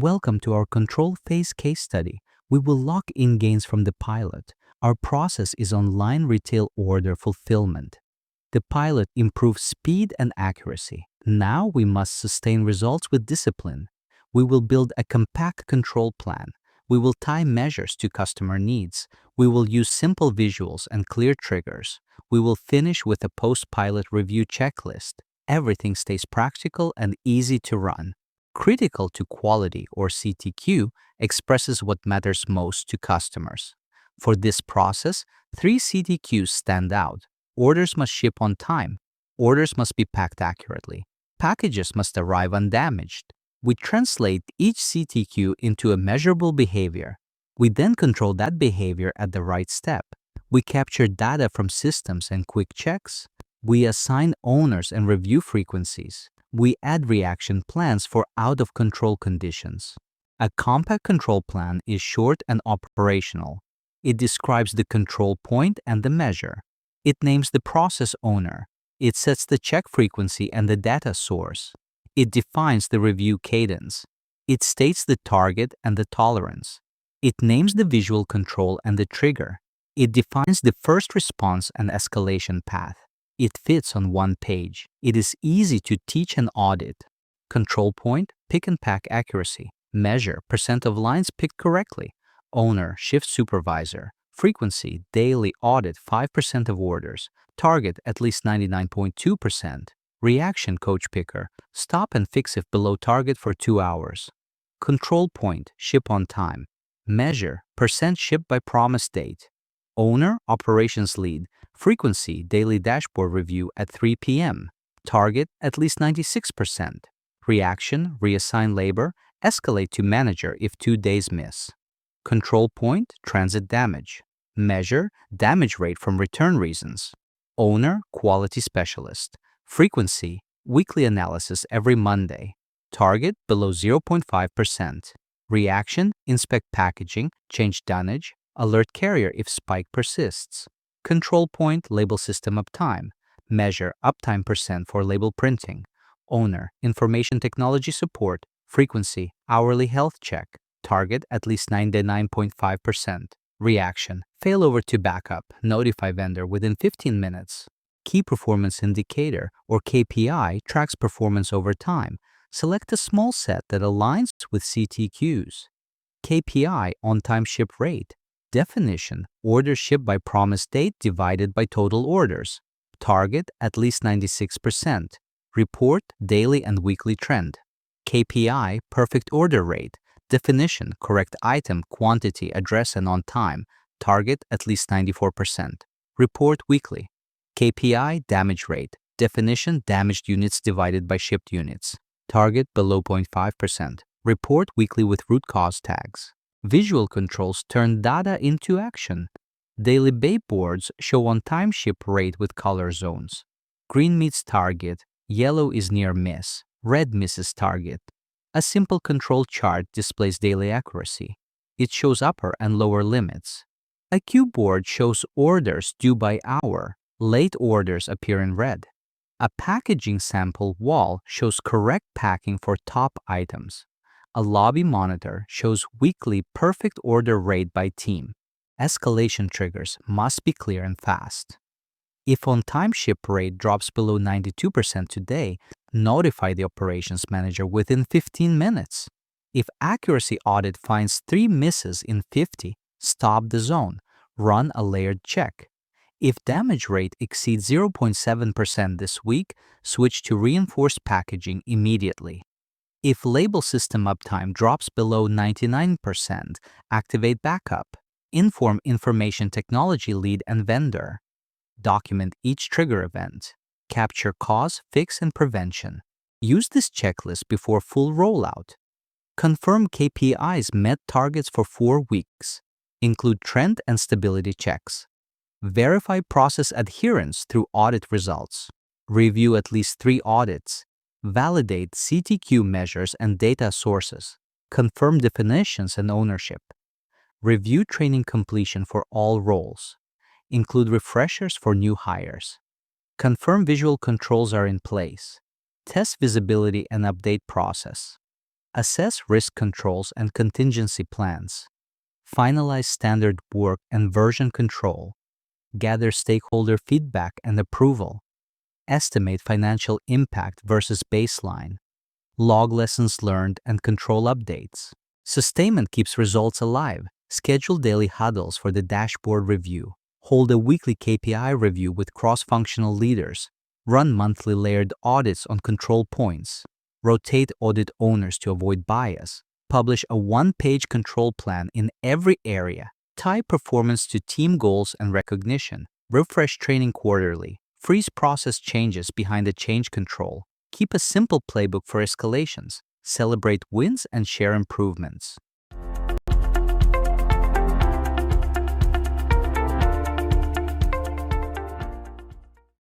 Welcome to our control phase case study. We will lock in gains from the pilot. Our process is online retail order fulfillment. The pilot improves speed and accuracy. Now we must sustain results with discipline. We will build a compact control plan. We will tie measures to customer needs. We will use simple visuals and clear triggers. We will finish with a post-pilot review checklist. Everything stays practical and easy to run. Critical to quality, or CTQ, expresses what matters most to customers. For this process, 3 CTQs stand out. Orders must ship on time. Orders must be packed accurately. Packages must arrive undamaged. We translate each CTQ into a measurable behavior. We then control that behavior at the right step. We capture data from systems and quick checks. We assign owners and review frequencies. We add reaction plans for out-of-control conditions. A compact control plan is short and operational. It describes the control point and the measure. It names the process owner. It sets the check frequency and the data source. It defines the review cadence. It states the target and the tolerance. It names the visual control and the trigger. It defines the first response and escalation path. It fits on one page. It is easy to teach and audit. Control point, pick and pack accuracy. Measure, percent of lines picked correctly. Owner, shift supervisor. Frequency, daily audit 5% of orders. Target, at least 99.2%. Reaction, coach picker. Stop and fix if below target for 2 hours. Control point, ship on time. Measure, percent shipped by promise date. Owner, operations lead. Frequency, daily dashboard review at 3 p.m. Target, at least 96%. Reaction, reassign labor, escalate to manager if 2 days miss. Control point, transit damage. Measure, damage rate from return reasons. Owner, quality specialist. Frequency, weekly analysis every Monday. Target, below 0.5%. Reaction, inspect packaging, change dunnage, alert carrier if spike persists. Control point, label system uptime. Measure uptime percent for label printing. Owner, information technology support. Frequency, hourly health check. Target, at least 99.5%. Reaction, failover to backup. Notify vendor within 15 minutes. Key performance indicator, or KPI, tracks performance over time. Select a small set that aligns with CTQs. KPI, on-time ship rate. Definition, orders shipped by promise date divided by total orders. Target, at least 96%. Report, daily and weekly trend. KPI, perfect order rate. Definition, correct item, quantity, address, and on time. Target, at least 94%. Report weekly. KPI, damage rate. Definition, damaged units divided by shipped units. Target, below 0.5%. Report weekly with root cause tags. Visual controls turn data into action. Daily bay boards show on-time ship rate with color zones. Green meets target, yellow is near miss, red misses target. A simple control chart displays daily accuracy. It shows upper and lower limits. A cue board shows orders due by hour. Late orders appear in red. A packaging sample wall shows correct packing for top items. A lobby monitor shows weekly perfect order rate by team. Escalation triggers must be clear and fast. If on-time ship rate drops below 92% today, notify the operations manager within 15 minutes. If accuracy audit finds 3 misses in 50, stop the zone. Run a layered check. If damage rate exceeds 0.7% this week, switch to reinforced packaging immediately. If label system uptime drops below 99%, activate backup. Inform information technology lead and vendor. Document each trigger event. Capture cause, fix, and prevention. Use this checklist before full rollout. Confirm KPIs met targets for 4 weeks. Include trend and stability checks. Verify process adherence through audit results. Review at least 3 audits. Validate CTQ measures and data sources. Confirm definitions and ownership. Review training completion for all roles. Include refreshers for new hires. Confirm visual controls are in place. Test visibility and update process. Assess risk controls and contingency plans. Finalize standard work and version control. Gather stakeholder feedback and approval. Estimate financial impact versus baseline. Log lessons learned and control updates. Sustainment keeps results alive. Schedule daily huddles for the dashboard review. Hold a weekly KPI review with cross-functional leaders. Run monthly layered audits on control points. Rotate audit owners to avoid bias. Publish a one-page control plan in every area. Tie performance to team goals and recognition. Refresh training quarterly. Freeze process changes behind the change control. Keep a simple playbook for escalations. Celebrate wins and share improvements.